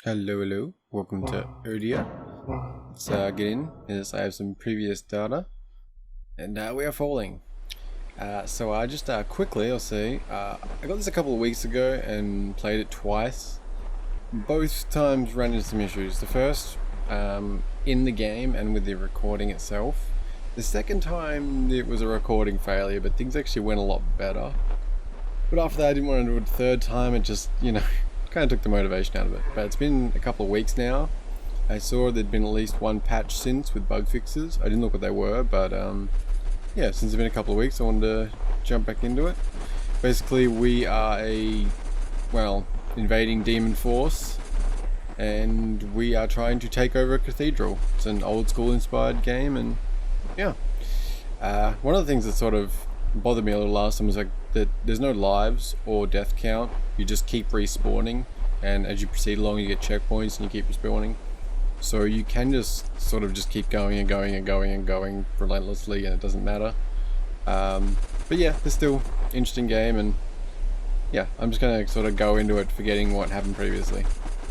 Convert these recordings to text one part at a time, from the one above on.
Hello, welcome to ODIA. Let's get in, as I have some previous data, and we are falling. So I just quickly, I'll say, I got this a couple of weeks ago and played it twice. Both times ran into some issues. The first in the game and with the recording itself. The second time it was a recording failure, but things actually went a lot better. But after that I didn't want to do it the third time, it just, kind of took the motivation out of it. But it's been a couple of weeks now. I saw there'd been at least one patch since with bug fixes. I didn't look what they were, but yeah, since it's been a couple of weeks I wanted to jump back into it. Basically we are invading demon force, and we are trying to take over a cathedral. It's an old school inspired game, and yeah. One of the things that sort of bothered me a little last time was like that there's no lives or death count. You just keep respawning, and as you proceed along you get checkpoints and you keep respawning. So you can just sort of just keep going and going and going and going relentlessly, and it doesn't matter. But yeah, it's still an interesting game, and yeah, I'm just gonna sort of go into it forgetting what happened previously.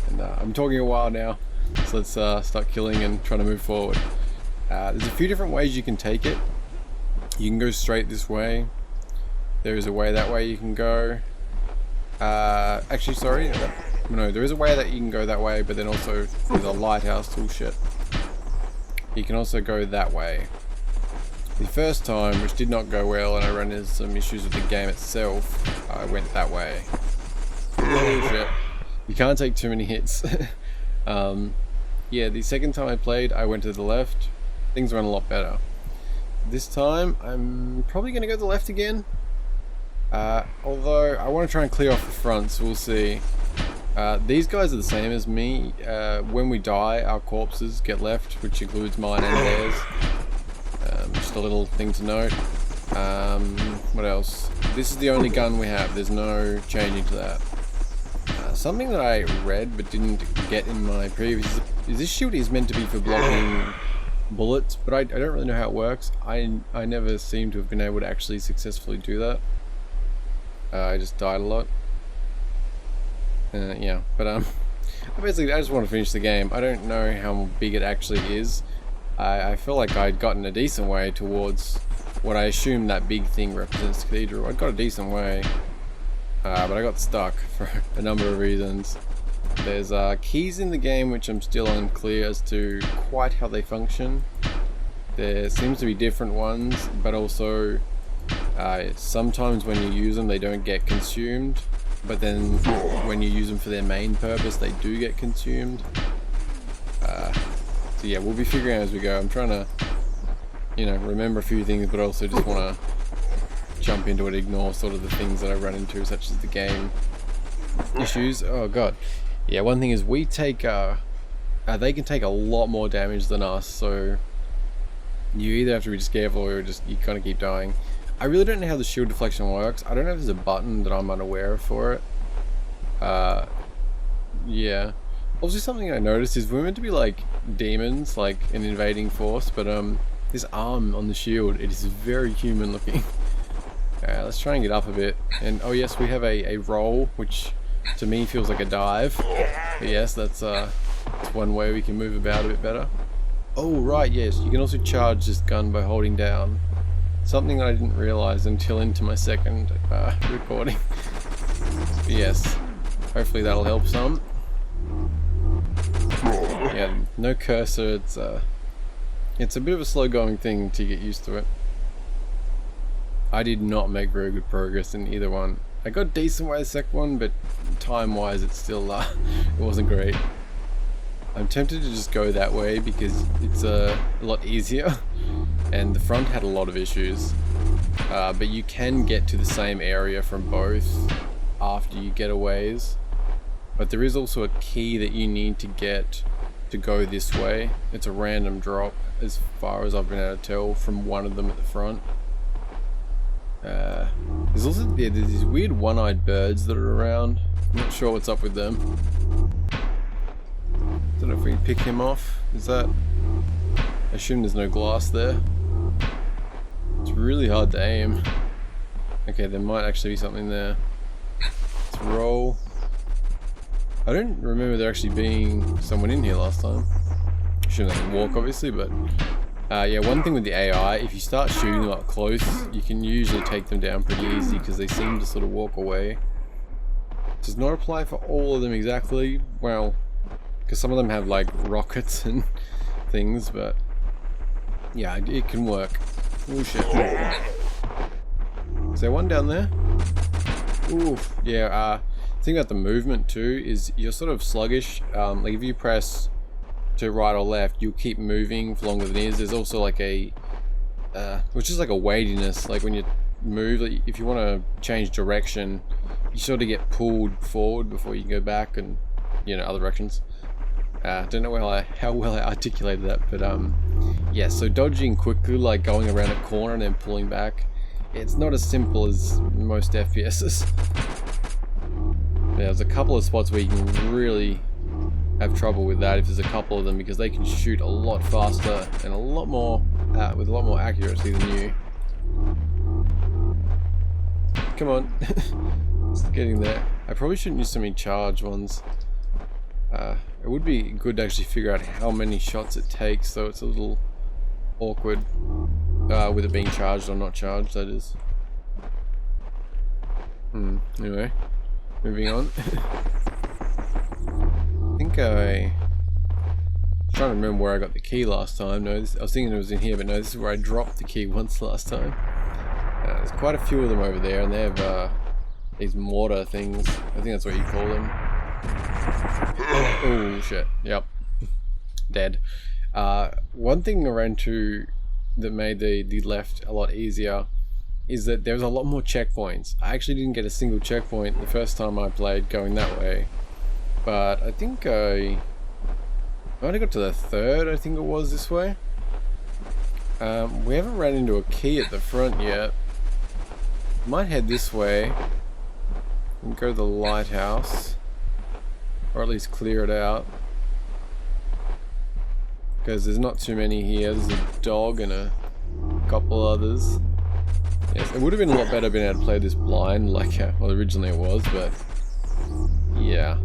And I'm talking a while now, so let's start killing and trying to move forward. There's a few different ways you can take it. You can go straight this way. There is a way that way you can go. Actually, sorry. No, there is a way that you can go that way, but then also there's a lighthouse tool shit. You can also go that way. The first time, which did not go well, and I ran into some issues with the game itself, I went that way. Oh shit. You can't take too many hits. Yeah, the second time I played, I went to the left. Things went a lot better. This time, I'm probably going to go to the left again. Although, I want to try and clear off the front, so we'll see. These guys are the same as me. When we die, our corpses get left, which includes mine and theirs. Just a little thing to note. What else? This is the only gun we have. There's no changing to that. Something that I read but didn't get in my previous is this shield is meant to be for blocking bullets, but I don't really know how it works. I never seem to have been able to actually successfully do that. I just died a lot. Yeah, but basically I just want to finish the game. I don't know how big it actually is. I feel like I'd gotten a decent way towards what I assume that big thing represents the cathedral. I'd got a decent way, but I got stuck for a number of reasons. There's keys in the game which I'm still unclear as to quite how they function. There seems to be different ones, but also sometimes when you use them they don't get consumed, but then when you use them for their main purpose they do get consumed. So yeah, we'll be figuring out as we go. I'm trying to, remember a few things, but also just want to jump into it, ignore sort of the things that I run into, such as the game issues. Oh god. Yeah, one thing is we take, they can take a lot more damage than us, so you either have to be just careful or you kind of keep dying. I really don't know how the shield deflection works. I don't know if there's a button that I'm unaware of for it. Yeah. Also, something I noticed is we're meant to be like demons, like an invading force, but this arm on the shield, it is very human looking. Let's try and get up a bit. And oh yes, we have a roll, which to me feels like a dive. But yes, that's one way we can move about a bit better. Oh right, yes, you can also charge this gun by holding down. Something that I didn't realize until into my second recording. But yes, hopefully that'll help some. Yeah, no cursor. It's a bit of a slow going thing to get used to it. I did not make very good progress in either one. I got decent way the second one, but time-wise it's still it wasn't great. I'm tempted to just go that way because it's a lot easier, and the front had a lot of issues. But you can get to the same area from both after you get a ways. But there is also a key that you need to get to go this way. It's a random drop, as far as I've been able to tell, from one of them at the front. There's also there's these weird one-eyed birds that are around. I'm not sure what's up with them. Don't know if we can pick him off. Is that... I assume there's no glass there. It's really hard to aim. Okay, there might actually be something there. Let's roll. I don't remember there actually being someone in here last time. Shouldn't let them walk, obviously, but yeah, one thing with the AI, if you start shooting them up close, you can usually take them down pretty easy because they seem to sort of walk away. Does not apply for all of them exactly, well, because some of them have like rockets and things, but yeah, it can work. Oh shit. Is there one down there? Oof. Yeah, thing about the movement too is you're sort of sluggish. Like if you press to right or left, you'll keep moving for longer than it is. There's also like a which is like a weightiness, like when you move, like if you want to change direction, you sort of get pulled forward before you can go back and, you know, other directions. Don't know how well I articulated that, but yeah, so dodging quickly, like going around a corner and then pulling back, it's not as simple as most FPSs. There's a couple of spots where you can really have trouble with that if there's a couple of them, because they can shoot a lot faster and a lot more with a lot more accuracy than you. Come on. It's getting there. I probably shouldn't use so many charge ones. It would be good to actually figure out how many shots it takes, so it's a little awkward with it being charged or not charged, that is. Anyway, moving on. I think I'm trying to remember where I got the key last time. No, I was thinking it was in here, but no, this is where I dropped the key once last time. There's quite a few of them over there, and they have these mortar things. I think that's what you call them. Oh shit! Yep, dead. One thing I ran to that made the left a lot easier is that there was a lot more checkpoints. I actually didn't get a single checkpoint the first time I played going that way, but I think I only got to the third, I think it was, this way. We haven't ran into a key at the front yet. Might head this way and go to the lighthouse, or at least clear it out, because there's not too many here. There's a dog and a couple others. Yes, it would have been a lot better being able to play this blind, like well, originally it was, but yeah,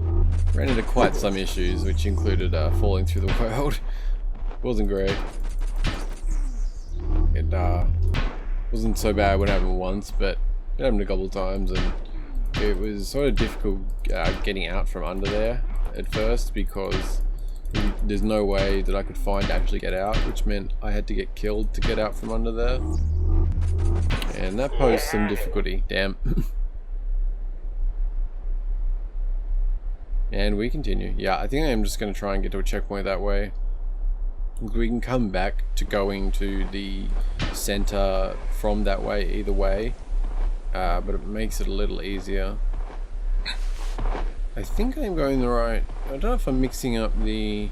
ran into quite some issues, which included falling through the world. Wasn't great. It wasn't so bad when it happened once, but it happened a couple of times, and it was sort of difficult getting out from under there at first, because there's no way that I could find to actually get out, which meant I had to get killed to get out from under there. And that posed some difficulty, damn. And we continue. Yeah, I think I am just going to try and get to a checkpoint that way. We can come back to going to the center from that way either way, but it makes it a little easier. I think I'm going the right... I don't know if I'm mixing up the...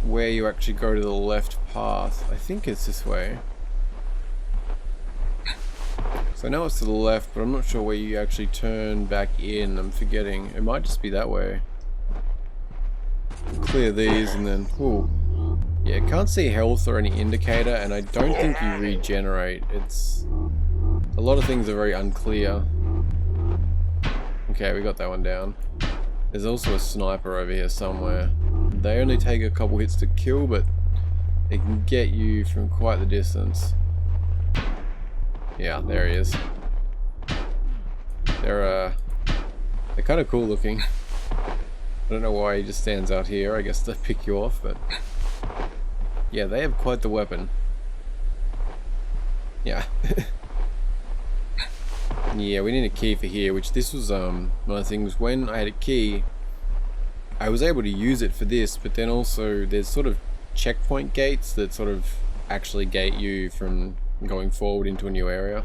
where you actually go to the left path. I think it's this way. So I know it's to the left, but I'm not sure where you actually turn back in. I'm forgetting. It might just be that way. Clear these and then... Ooh. Yeah, can't see health or any indicator, and I don't think you regenerate. It's... a lot of things are very unclear. Okay, we got that one down. There's also a sniper over here somewhere. They only take a couple hits to kill, but they can get you from quite the distance. Yeah, there he is. They're kind of cool looking. I don't know why he just stands out here. I guess to pick you off, but yeah, they have quite the weapon. Yeah. Yeah, we need a key for here, which this was one of the things. When I had a key, I was able to use it for this, but then also there's sort of checkpoint gates that sort of actually gate you from going forward into a new area,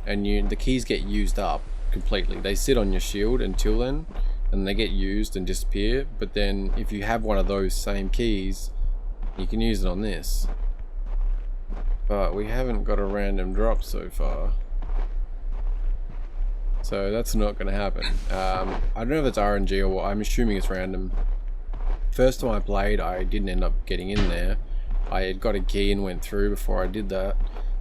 and the keys get used up completely. They sit on your shield until then, and they get used and disappear, but then if you have one of those same keys, you can use it on this. But we haven't got a random drop so far, so that's not going to happen. I don't know if it's RNG or what. I'm assuming it's random. First time I played, I didn't end up getting in there. I had got a key and went through before I did that.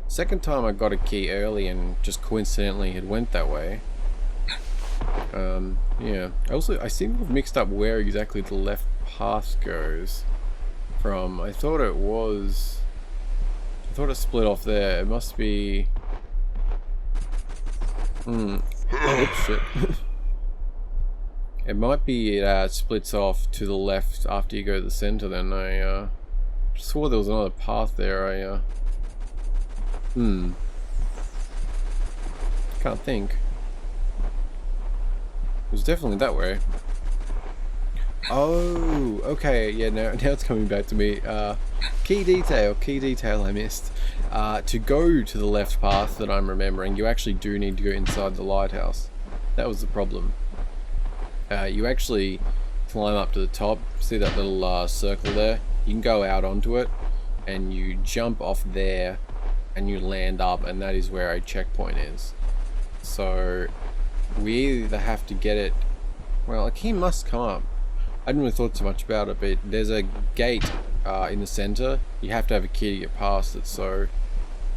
Second time I got a key early and just coincidentally it went that way. Yeah. I seem to have mixed up where exactly the left path goes from. I thought it split off there. It must be... Oops, shit. It might be it splits off to the left after you go to the center then. I swore there was another path there. Can't think. It was definitely that way. Oh, okay, yeah, now it's coming back to me. Key detail I missed. To go to the left path that I'm remembering, you actually do need to go inside the lighthouse. That was the problem. You actually climb up to the top, see that little circle there? You can go out onto it, and you jump off there, and you land up, and that is where a checkpoint is. So, we either have to get it... Well, a key must come up. I hadn't really thought too much about it, but there's a gate in the center. You have to have a key to get past it, so...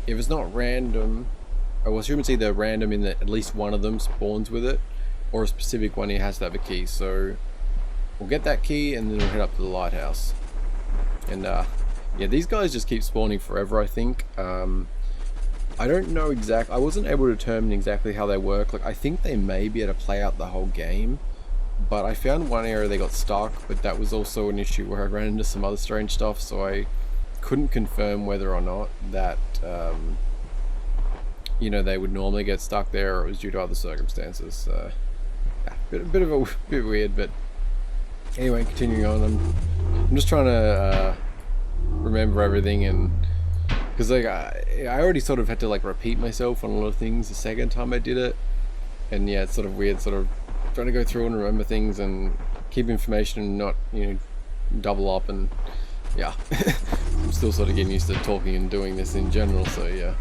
If it's not random... I will assume it's either random in that at least one of them spawns with it, or a specific one he has to have a key. So we'll get that key and then we'll head up to the lighthouse. And yeah, these guys just keep spawning forever, I think. I don't know exactly. I wasn't able to determine exactly how they work. Like, I think they may be able to play out the whole game, but I found one area they got stuck, but that was also an issue where I ran into some other strange stuff, so I couldn't confirm whether or not that you know, they would normally get stuck there, or it was due to other circumstances. Yeah, bit weird, but anyway, continuing on. I'm just trying to remember everything, and because like I already sort of had to like repeat myself on a lot of things the second time I did it, and yeah, it's sort of weird, sort of trying to go through and remember things and keep information and not, you know, double up, and yeah, I'm still sort of getting used to talking and doing this in general, so yeah.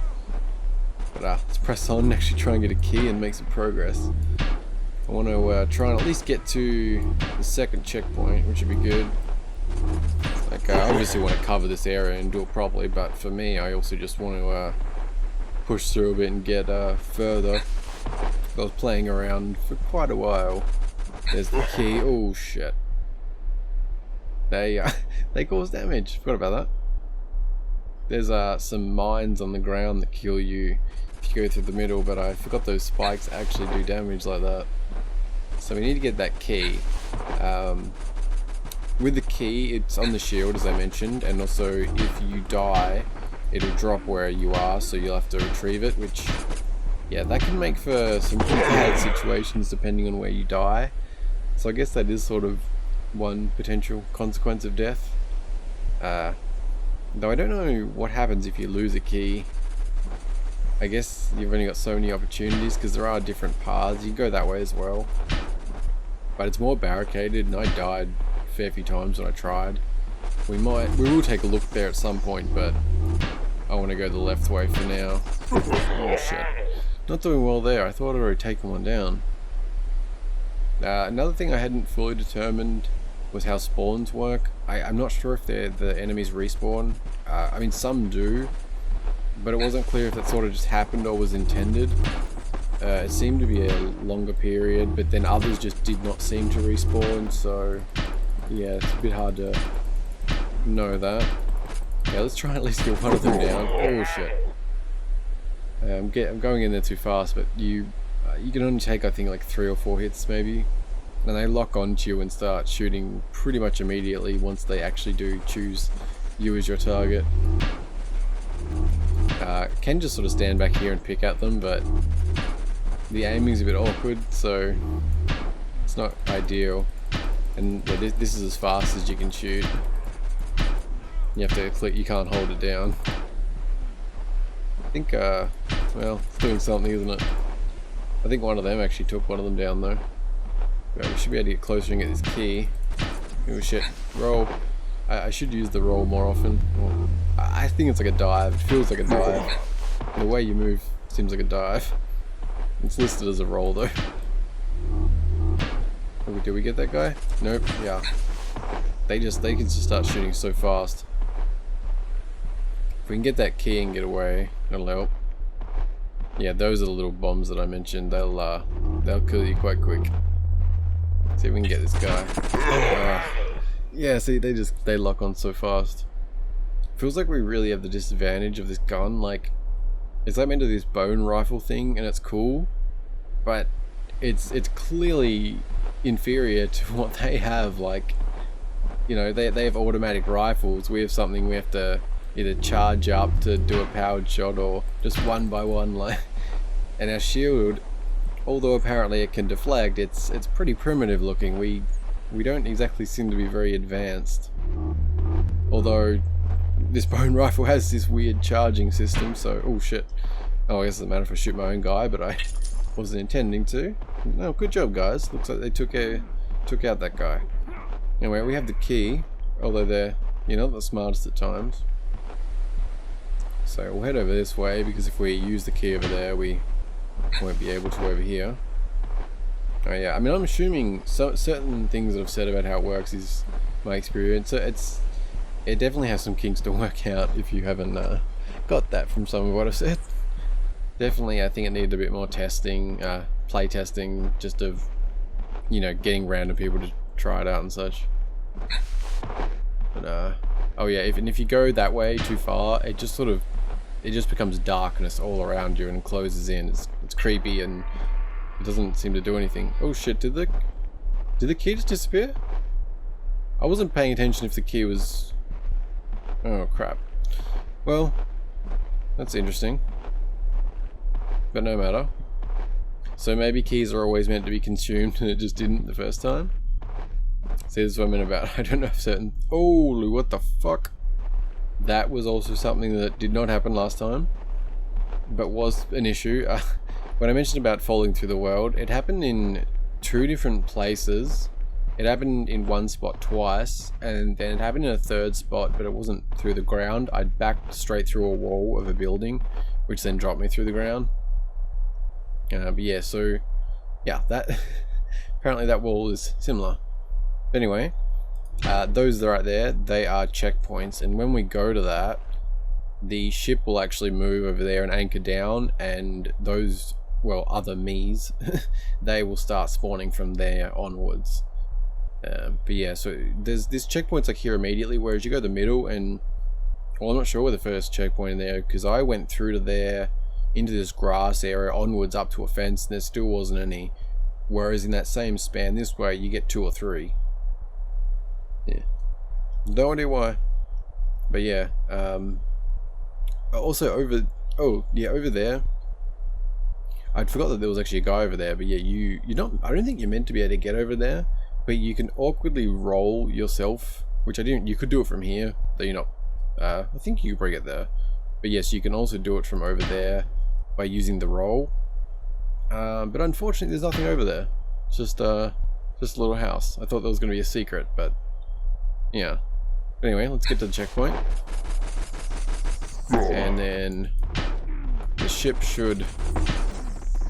But let's press on and actually try and get a key and make some progress. I want to try and at least get to the second checkpoint, which would be good. Like, I obviously want to cover this area and do it properly, but for me, I also just want to push through a bit and get further. I was playing around for quite a while. There's the key. Oh shit! They cause damage. Forgot about that. There's some mines on the ground that kill you if you go through the middle, but I forgot those spikes actually do damage like that. So we need to get that key. With the key, it's on the shield, as I mentioned, and also if you die, it'll drop where you are, so you'll have to retrieve it, which, yeah, that can make for some pretty bad situations depending on where you die. So I guess that is sort of one potential consequence of death. Though I don't know what happens if you lose a key. I guess you've only got so many opportunities, because there are different paths. You can go that way as well, but it's more barricaded, and I died a fair few times when I tried. We will take a look there at some point, but I want to go the left way for now. Oh shit, not doing well there. I thought I'd already taken one down. Another thing I hadn't fully determined was how spawns work. I'm not sure if the enemies respawn. I mean, some do, but it wasn't clear if that sort of just happened or was intended. It seemed to be a longer period, but then others just did not seem to respawn, so yeah, it's a bit hard to know that. Yeah, let's try and at least get one of them down. Oh shit. I'm going in there too fast, but you can only take, I think, like 3 or 4 hits maybe, and they lock onto you and start shooting pretty much immediately once they actually do choose you as your target. Can just sort of stand back here and pick at them, but the aiming's a bit awkward, so it's not ideal. And yeah, this is as fast as you can shoot. You have to click, you can't hold it down. I think, well, it's doing something, isn't it? I think one of them actually took one of them down though. Well, we should be able to get closer and get this key. Oh shit, roll. I should use the roll more often. Well, I think it's like a dive. It feels like a dive. The way you move seems like a dive. It's listed as a roll though. Oh, did we get that guy? Nope. Yeah. They can just start shooting so fast. If we can get that key and get away, that'll help. Yeah, those are the little bombs that I mentioned. They'll they'll kill you quite quick. See if we can get this guy. Yeah, see, they lock on so fast. Feels like we really have the disadvantage of this gun. Like, it's like into this bone rifle thing, and it's cool, but it's clearly inferior to what they have. Like, you know, they have automatic rifles. We have something we have to either charge up to do a powered shot or just one by one. Like, and our shield, although apparently it can deflect, it's pretty primitive looking. We don't exactly seem to be very advanced. Although this bone rifle has this weird charging system, so oh shit. Oh, I guess it doesn't matter if I shoot my own guy, but I wasn't intending to. No, good job guys. Looks like they took out that guy. Anyway, we have the key, although they're, you know, the smartest at times. So we'll head over this way, because if we use the key over there, we won't be able to over here. Oh yeah, I mean, I'm assuming certain things that I've said about how it works is my experience. So it definitely has some kinks to work out if you haven't got that from some of what I've said. Definitely, I think it needed a bit more testing, play testing, just of, you know, getting random people to try it out and such. But oh yeah, if you go that way too far, it just becomes darkness all around you and closes in. It's creepy and it doesn't seem to do anything. Oh shit, did the key just disappear? I wasn't paying attention if the key was... Oh crap. Well, that's interesting. But no matter. So maybe keys are always meant to be consumed and it just didn't the first time? See, this is what I meant about. I don't know if certain... Holy, what the fuck? That was also something that did not happen last time, but was an issue. When I mentioned about falling through the world, it happened in 2 different places. It happened in one spot twice, and then it happened in a third spot, but it wasn't through the ground. I backed straight through a wall of a building, which then dropped me through the ground. But yeah, so yeah, that apparently that wall is similar. But anyway, those right there, they are checkpoints, and when we go to that, the ship will actually move over there and anchor down, and those, well, other me's, they will start spawning from there onwards. But yeah, so there's this checkpoint's like here immediately, whereas you go to the middle, and well, I'm not sure where the first checkpoint in there, because I went through to there into this grass area onwards up to a fence, and there still wasn't any. Whereas in that same span this way, you get 2 or 3. Yeah, no idea why, but yeah. Also over there, I'd forgot that there was actually a guy over there. But yeah, you're not. I don't think you're meant to be able to get over there, but you can awkwardly roll yourself, which I didn't. You could do it from here, though you're not. I think you could probably get there, but yes, you can also do it from over there by using the roll. But unfortunately, there's nothing over there. It's just a little house. I thought there was going to be a secret, but yeah. Anyway, let's get to the checkpoint. And then the ship should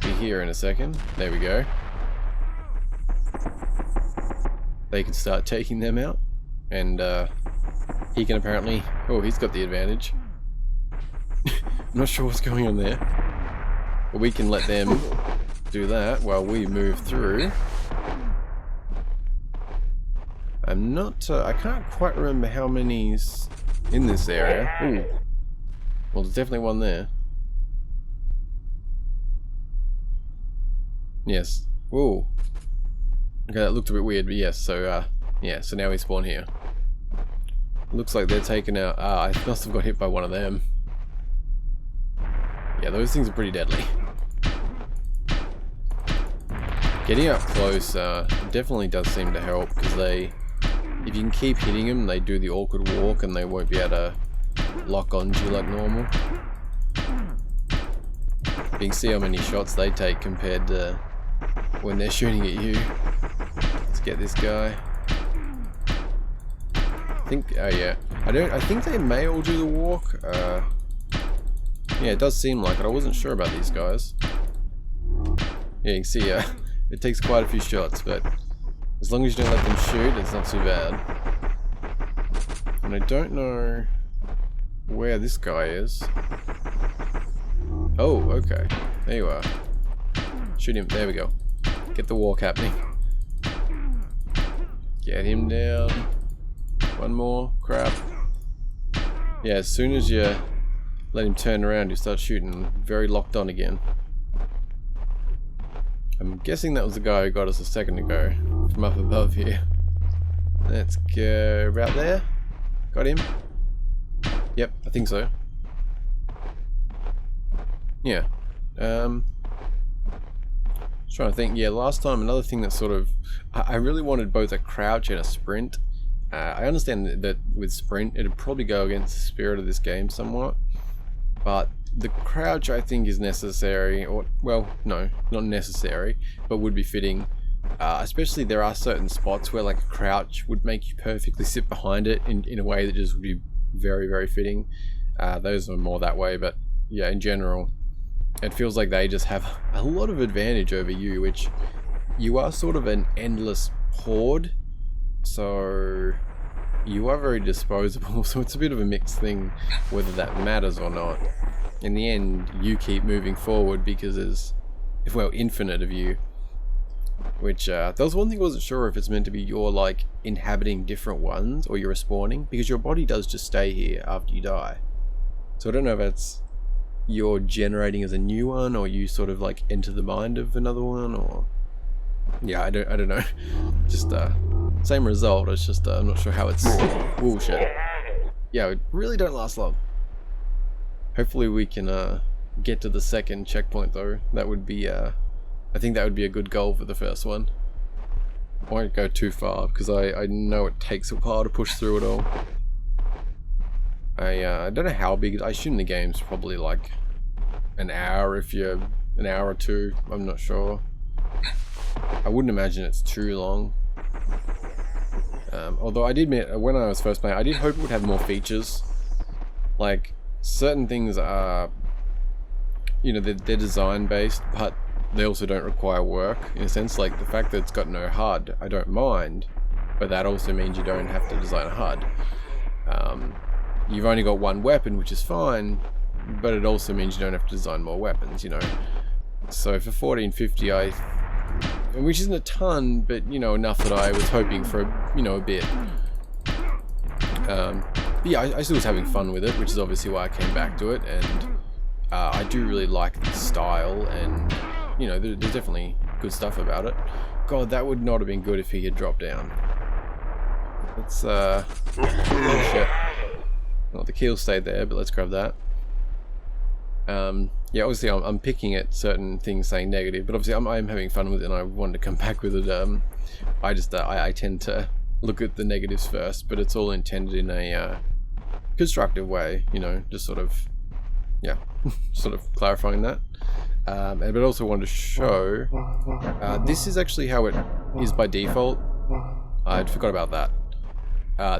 be here in a second. There we go. They can start taking them out. And he can apparently... Oh, he's got the advantage. I'm not sure what's going on there. But we can let them do that while we move through. I'm not... I can't quite remember how many's in this area. Ooh. Well, there's definitely one there. Yes. Ooh. Okay, that looked a bit weird, but yes, so, yeah, so now we spawn here. Looks like they're taking out... I must have got hit by one of them. Yeah, those things are pretty deadly. Getting up close definitely does seem to help, because they... If you can keep hitting them, they do the awkward walk, and they won't be able to lock onto you like normal. You can see how many shots they take compared to when they're shooting at you. Let's get this guy. I think, oh yeah, I think they may all do the walk. Yeah, it does seem like it. I wasn't sure about these guys. Yeah, you can see it takes quite a few shots, but as long as you don't let them shoot, it's not too bad. And I don't know where this guy is. Oh, okay. There you are. Shoot him. There we go. Get the walk happening. Get him down. One more. Crap. Yeah, as soon as you let him turn around, you start shooting. Very locked on again. I'm guessing that was the guy who got us a second ago. From up above here. Let's go about there. Got him. Yep, I think so. Yeah. Just trying to think. Yeah, last time, another thing that sort of... I really wanted both a crouch and a sprint. I understand that with sprint, it'd probably go against the spirit of this game somewhat. But the crouch, I think, is necessary. Or, well, no, not necessary, but would be fitting. Especially there are certain spots where like a crouch would make you perfectly sit behind it in a way that just would be very, very fitting. Those are more that way, but yeah, in general, it feels like they just have a lot of advantage over you, which you are sort of an endless horde, so you are very disposable, so it's a bit of a mixed thing whether that matters or not. In the end, you keep moving forward because there's, well, infinite of you. Which, that was one thing I wasn't sure if it's meant to be you're like inhabiting different ones or you're respawning, because your body does just stay here after you die. So I don't know if that's you're generating as a new one or you sort of like enter the mind of another one, or yeah, I don't know. Just same result, it's just I'm not sure how it's bullshit. Yeah, it really don't last long. Hopefully we can get to the second checkpoint though. That would be I think that would be a good goal for the first one. I won't go too far because I know it takes a while to push through it all. I don't know how big. I assume the game's probably like an hour, if you're an hour or two. I'm not sure. I wouldn't imagine it's too long. Although I did admit, when I was first playing, I did hope it would have more features. Like, certain things are, you know, they're design based, but they also don't require work, in a sense. Like, the fact that it's got no HUD, I don't mind, but that also means you don't have to design a HUD. You've only got one weapon, which is fine, but it also means you don't have to design more weapons, you know. So for 1450, which isn't a ton, but, you know, enough that I was hoping for, you know, a bit. But yeah, I still was having fun with it, which is obviously why I came back to it, and I do really like the style, and, you know, there's definitely good stuff about it. God, that would not have been good if he had dropped down. Let's, oh shit. Well, the keel stayed there, but let's grab that. Yeah, obviously I'm picking at certain things saying negative, but obviously I'm having fun with it and I wanted to come back with it. I tend to look at the negatives first, but it's all intended in a constructive way, you know, just sort of, yeah, sort of clarifying that. But also wanted to show, this is actually how it is by default. I'd forgot about that.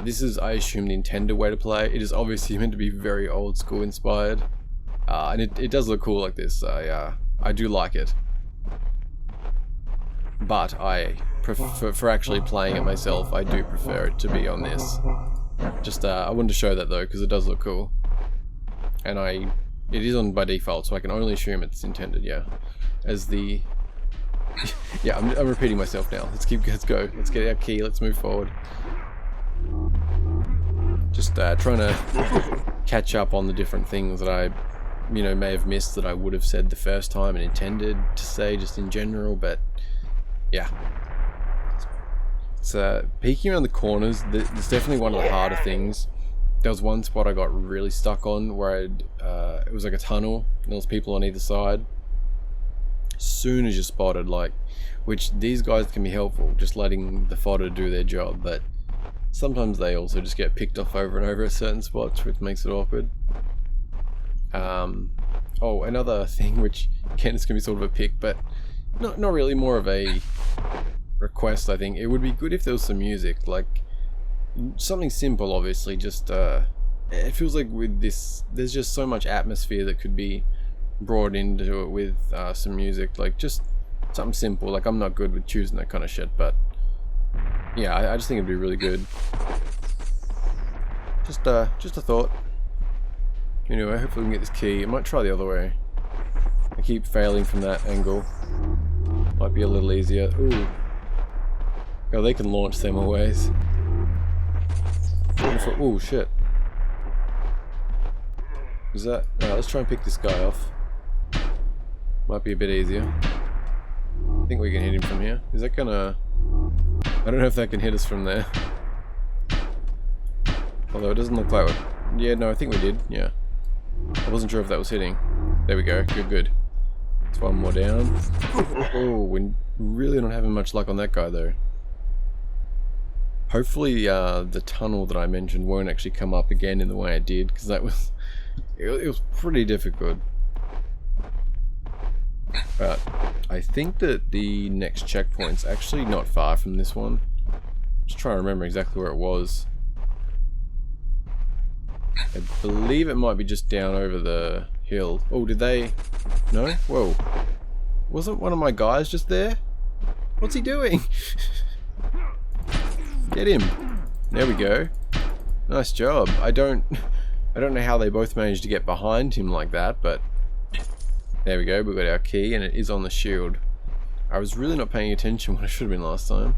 This is, I assume, the intended way to play. It is obviously meant to be very old school inspired. And it does look cool like this. I do like it. But I prefer, for actually playing it myself, I do prefer it to be on this. Just, I wanted to show that though, because it does look cool. And it is on by default, so I can only assume it's intended, yeah. As the... yeah, I'm repeating myself now. Let's go. Let's get our key, let's move forward. Just trying to catch up on the different things that I, you know, may have missed that I would have said the first time and intended to say just in general, but yeah. It's peeking around the corners, it's definitely one of the harder things. There was one spot I got really stuck on where it was like a tunnel and there was people on either side. As soon as you spotted, like, which these guys can be helpful, just letting the fodder do their job, but sometimes they also just get picked off over and over at certain spots, which makes it awkward. Oh, another thing, which again is going to be sort of a pick, but not really, more of a request, I think. It would be good if there was some music, like something simple, obviously, just it feels like with this, there's just so much atmosphere that could be brought into it with some music, like just something simple. Like, I'm not good with choosing that kind of shit, but yeah, I just think it'd be really good. Just a thought. Anyway, hopefully we can get this key. I might try the other way. I keep failing from that angle. Might be a little easier. Ooh. Oh, they can launch them always. Oh shit. Is that... Alright, let's try and pick this guy off. Might be a bit easier. I think we can hit him from here. Is that gonna... I don't know if that can hit us from there. Although it doesn't look like it. Yeah, no, I think we did. Yeah. I wasn't sure if that was hitting. There we go. Good, good. That's one more down. Oh, we're really not having much luck on that guy though. Hopefully the tunnel that I mentioned won't actually come up again in the way it did, because that was... It was pretty difficult. But I think that the next checkpoint's actually not far from this one. Just trying to remember exactly where it was. I believe it might be just down over the hill. Oh, did they... No? Whoa. Wasn't one of my guys just there? What's he doing? Get him. There we go. Nice job. I don't know how they both managed to get behind him like that, but there we go. We've got our key and it is on the shield. I was really not paying attention when I should have been last time.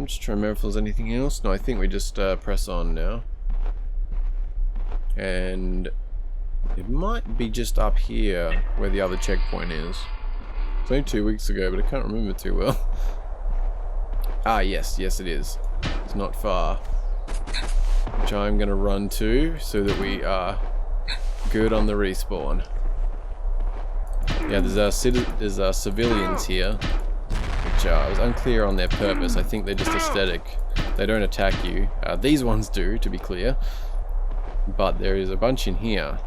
Just trying to remember if there's anything else. No, I think we just press on now. And it might be just up here where the other checkpoint is. It's only 2 weeks ago, but I can't remember too well. Ah, yes, yes it is. It's not far. Which I'm going to run to so that we are good on the respawn. Yeah, there's civilians here, which I was unclear on their purpose. I think they're just aesthetic. They don't attack you. These ones do, to be clear. But there is a bunch in here.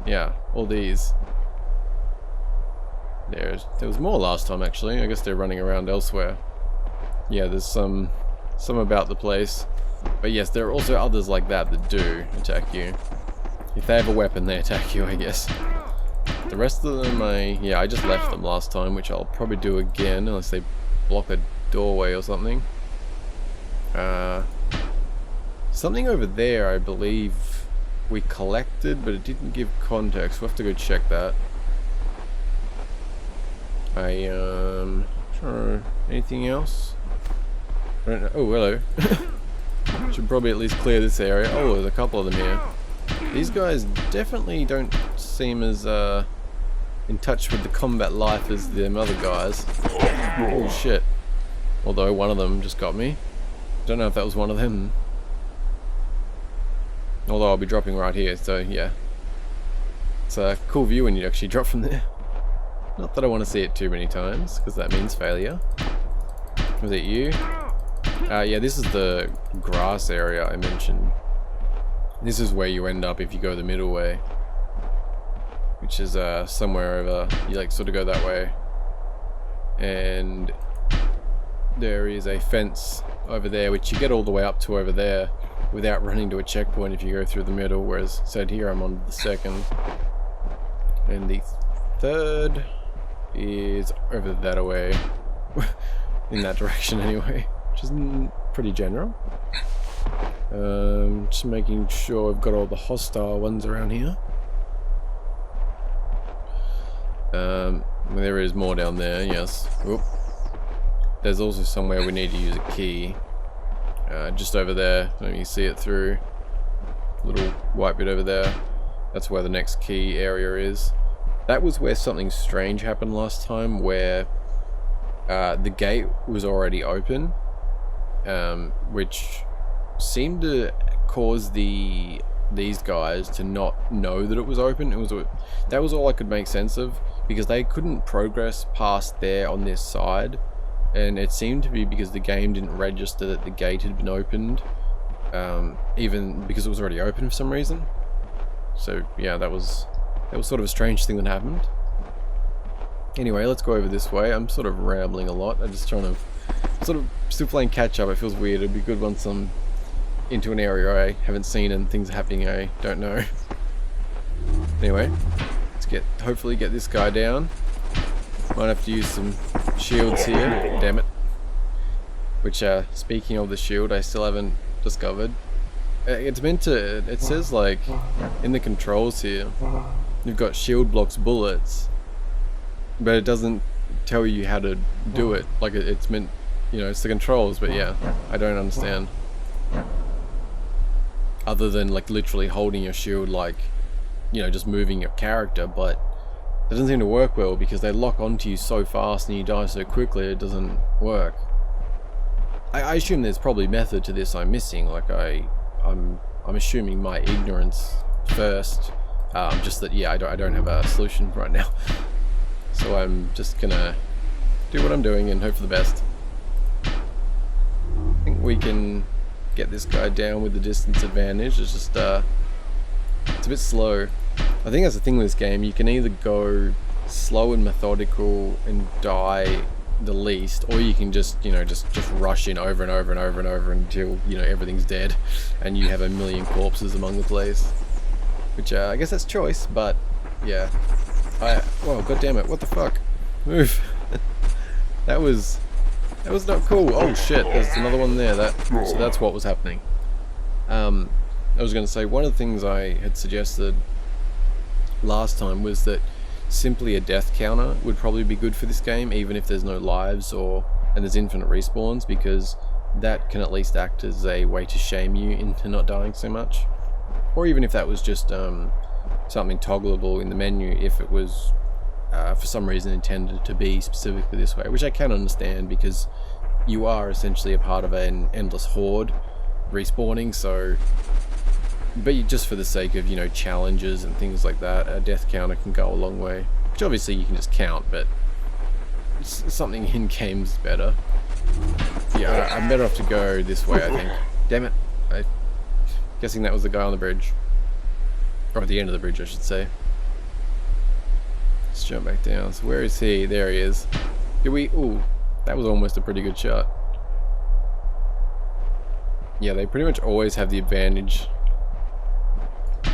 Yeah, all these. There was more last time actually. I guess they're running around elsewhere. Yeah, there's some about the place. But yes, there are also others like that that do attack you. If they have a weapon, they attack you, I guess. The rest of them, I just left them last time, which I'll probably do again, unless they block a doorway or something. Something over there, I believe we collected, but it didn't give context. We'll have to go check that. Sure. Anything else? I don't know. Oh, hello. Should probably at least clear this area. Oh, there's a couple of them here. These guys definitely don't seem as in touch with the combat life as them other guys. Oh shit. Although one of them just got me. Don't know if that was one of them. Although I'll be dropping right here, so yeah. It's a cool view when you actually drop from there. Not that I want to see it too many times, because that means failure. Was it you? Yeah, this is the grass area I mentioned. This is where you end up if you go the middle way. Which is somewhere over, you like sort of go that way. And there is a fence over there, which you get all the way up to over there without running to a checkpoint if you go through the middle, whereas said here I'm on the second. And the third is over that way. In that direction anyway, which is pretty general. Just making sure I've got all the hostile ones around here. There is more down there, yes. Oop. There's also somewhere we need to use a key. Just over there, let me see it through. Little white bit over there. That's where the next key area is. That was where something strange happened last time, where the gate was already open, which seemed to cause these guys to not know that it was open. That was all I could make sense of, because they couldn't progress past there on this side, and it seemed to be because the game didn't register that the gate had been opened, even because it was already open for some reason. So yeah, that was sort of a strange thing that happened. Anyway, let's go over this way. I'm sort of rambling a lot. I'm just trying to sort of still playing catch up. It feels weird. It'd be good once I'm into an area I haven't seen and things are happening I don't know. Anyway, let's hopefully get this guy down. Might have to use some shields here. Damn it. Which, speaking of the shield, I still haven't discovered. It's meant to, it says like, in the controls here, you've got shield blocks bullets, but it doesn't tell you how to do it. Like it's meant, you know, it's the controls, but yeah, I don't understand. Other than like literally holding your shield, like, you know, just moving your character, but it doesn't seem to work well because they lock onto you so fast and you die so quickly, it doesn't work. I assume there's probably method to this I'm missing, like I'm assuming my ignorance first, just that, yeah, I don't have a solution right now. So I'm just gonna do what I'm doing and hope for the best. I think we can get this guy down with the distance advantage. It's just, it's a bit slow. I think that's the thing with this game, you can either go slow and methodical and die the least, or you can just, you know, just rush in over and over and over and over until, you know, everything's dead and you have a million corpses among the place. Which, I guess that's choice, but, yeah. Whoa, god damn it, what the fuck? Move. That was not cool. Oh shit, there's another one there. So that's what was happening. I was going to say, one of the things I had suggested last time was that simply a death counter would probably be good for this game, even if there's no lives and there's infinite respawns, because that can at least act as a way to shame you into not dying so much. Or even if that was just something toggleable in the menu, if it was for some reason intended to be specifically this way, which I can understand because you are essentially a part of an endless horde respawning, so, but just for the sake of, you know, challenges and things like that, a death counter can go a long way, which obviously you can just count, but something in game's better. Yeah, I'm better off to go this way, I think. Damn it. I'm guessing that was the guy on the bridge. Or at the end of the bridge, I should say. Let's jump back down. So where is he? There he is. Ooh, that was almost a pretty good shot. Yeah, they pretty much always have the advantage.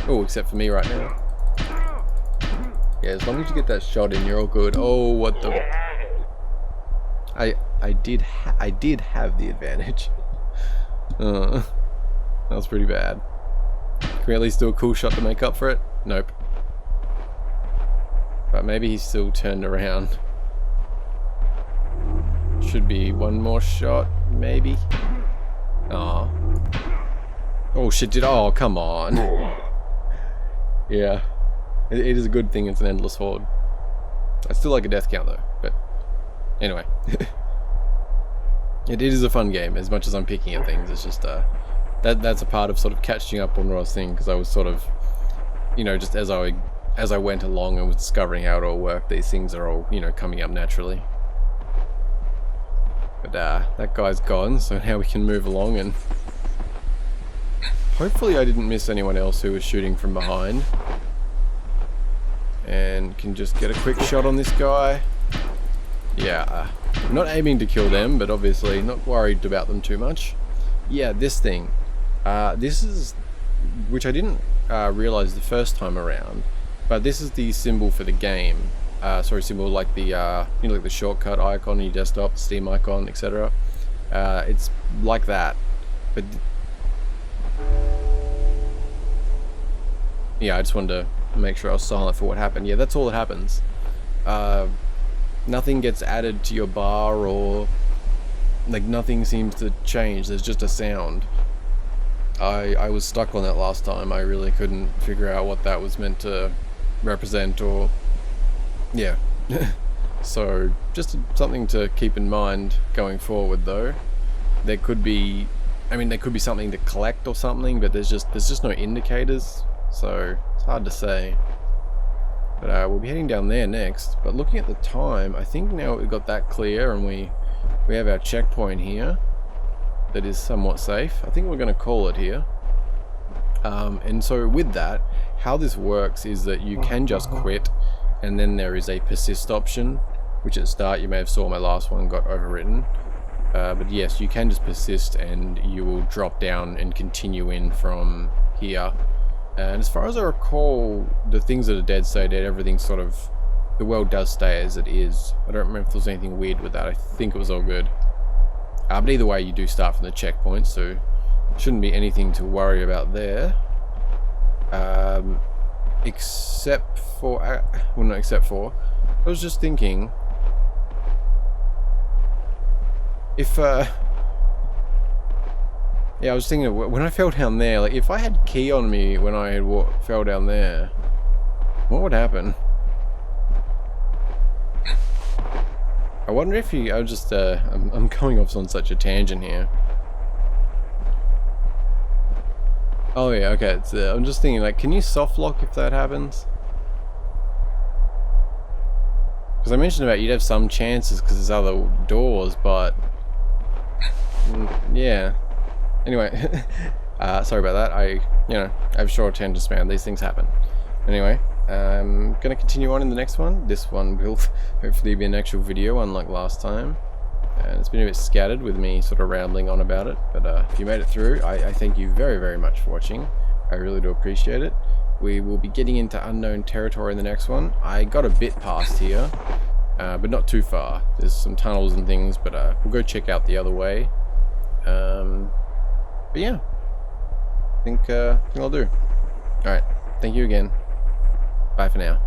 Oh, except for me right now. Yeah, as long as you get that shot in, you're all good. Oh, what the... I did have the advantage. That was pretty bad. Can we at least do a cool shot to make up for it? Nope. But maybe he's still turned around. Should be one more shot, maybe. Aw. Oh shit, oh, come on. Yeah. It is a good thing it's an endless horde. I still like a death count though, but anyway. It is a fun game, as much as I'm picking at things. It's just, that's a part of sort of catching up on what I was thinking, because I was sort of, you know, just as I went along and was discovering how it all worked, these things are all, you know, coming up naturally. But that guy's gone, so now we can move along, and hopefully I didn't miss anyone else who was shooting from behind. And can just get a quick shot on this guy. Yeah, not aiming to kill them, but obviously not worried about them too much. Yeah, this thing. This is, which I didn't realize the first time around, but this is the symbol for the game. Sorry, symbol like the, you know, like the shortcut icon on your desktop, the Steam icon, etc. It's like that, but yeah, I just wanted to make sure I was silent for what happened. Yeah, that's all that happens. Nothing gets added to your bar, or like nothing seems to change. There's just a sound. I was stuck on that last time. I really couldn't figure out what that was meant to represent, or yeah. So just something to keep in mind going forward though. There could be, I mean, there could be something to collect or something, but there's just no indicators, so it's hard to say. But we'll be heading down there next. But looking at the time, I think now we've got that clear and we have our checkpoint here that is somewhat safe. I think we're going to call it here. And so with that, how this works is that you can just quit, and then there is a persist option, which at start you may have saw my last one got overwritten. But yes, you can just persist and you will drop down and continue in from here. And as far as I recall, the things that are dead stay dead, everything sort of, the world does stay as it is. I don't remember if there was anything weird with that. I think it was all good. But either way, you do start from the checkpoint, so shouldn't be anything to worry about there. Except for, well, not except for, I was just thinking, If, yeah, I was thinking, when I fell down there, like, if I had key on me when I had fell down there, what would happen? I wonder if you, I'm going off on such a tangent here. Oh yeah, okay, it's, I'm just thinking, like, can you soft lock if that happens? Because I mentioned about you'd have some chances because there's other doors, but... yeah. Anyway, sorry about that. I have short attention span. These things happen. Anyway, I'm going to continue on in the next one. This one will hopefully be an actual video, unlike last time. And it's been a bit scattered with me sort of rambling on about it. But if you made it through, I thank you very, very much for watching. I really do appreciate it. We will be getting into unknown territory in the next one. I got a bit past here, but not too far. There's some tunnels and things, but we'll go check out the other way. But yeah, I think I'll do. Alright, thank you again. Bye for now.